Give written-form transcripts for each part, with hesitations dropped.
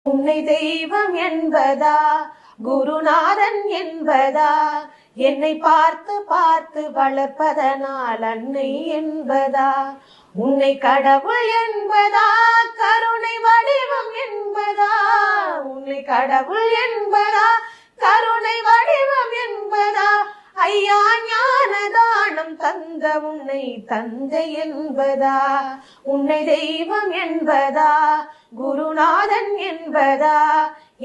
உன்னை தெய்வம் என்பதா, குருநாதன் என்பதா, என்னை பார்த்து பார்த்து வளர்ப்பதனால் அன்னை என்பதா, உன்னை கடவுள் என்பதா, கருணை வடிவம் என்பதா, உன்னை கடவுள் என்பதா, கருணை வடிவம் என்பதா, ஐயா ஞான தானம் தந்த உன்னை தந்தை என்பதா, உன்னை தெய்வம் என்பதா, குருநாதன் என்பதா,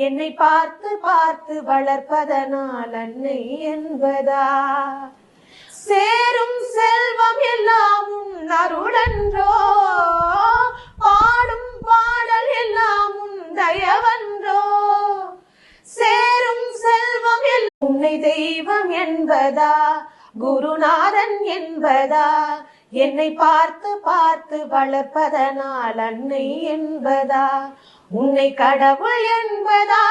என்னை பார்த்து பார்த்து வளர்ப்பதனால் அன்னை என்பதா, சேரும் செல்வம் எல்லாம் உன் அருளன்றோ, பாடும் பாடல் எல்லாம் உன் தயவன்றோ, சேரும் செல்வம் எல்லாம் உன்னை தெய்வம் என்பதா, குருநாதன் என்பதா, என்னை பார்த்து பார்த்து வளர்ப்பதனால் அன்னை என்பதா, உன்னை கடவுள் என்பதா,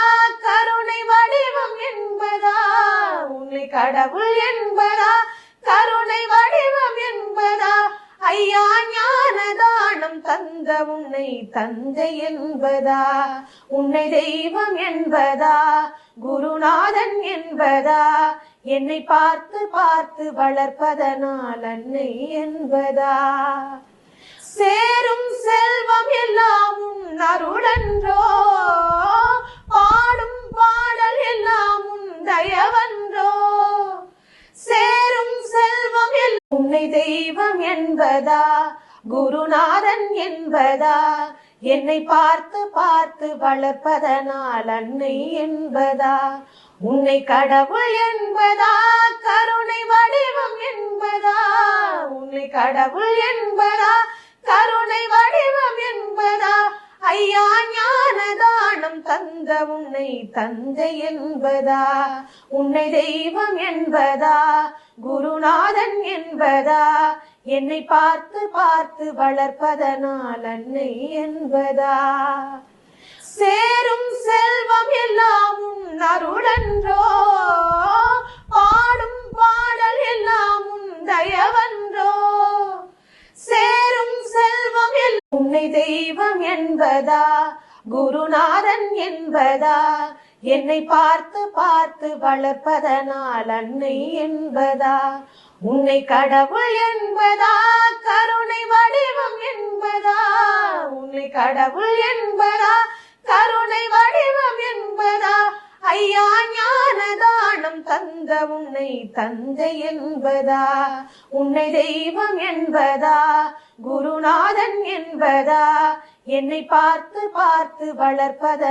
கருணை வடிவம் என்பதா, உன்னை கடவுள் என்பதா, கருணை வடிவம் என்பதா, ஐயா ஞான தானம் தந்த உன்னை தந்தை என்பதா, உன்னை தெய்வம் என்பதா, குருநாதன் என்பதா, என்னை பார்த்து பார்த்து வளர்ப்பதனால் அன்னை என்பதா, சேரும் செல்வம் எல்லாம் உன் அருளன்றோ, பாடும் பாடல் எல்லாம் உன் தயவன்றோ, சேரும் செல்வம் எல்லாம் உன்னை தெய்வம் என்பதா, குருநாதன் என்பதா, என்னை பார்த்து பார்த்து வளர்ப்பதனால் அன்னை என்பதா, உன்னை கடவுள் என்பதா, கருணை வடிவம் என்பதா, உன்னை கடவுள் என்பதா, கருணை வடிவம் என்பதா, ஐயா ஞான தானம் தந்த உன்னை தந்தை என்பதா, உன்னை தெய்வம் என்பதா, குருநாதன் என்பதா, என்னை பார்த்து பார்த்து வளர்ப்பதனால் அன்னை என்பதா, சேரும் செல்வம் எல்லாம் உன் அருளன்றோ, பாடும் பாடல் எல்லாம் உன் தயவன்றோ, சேரும் செல்வம் எல்லாம் உன்னை தெய்வம் என்பதா, குருநாதன் என்பதா, என்னை பார்த்து பார்த்து வளர்ப்பதனால் அன்னை என்பதா, உன்னை கடவுள் என்பதா, கருணை வடிவம் என்பதா, உன்னை கடவுள் என்பதா, கருணை வடிவம் என்பதா, ஐயா ஞான தானம் தந்த உன்னை தந்தை என்பதா, உன்னை தெய்வம் என்பதா, குருநாதன் என்பதா, என்னை பார்த்து பார்த்து வளர்ப்பதன்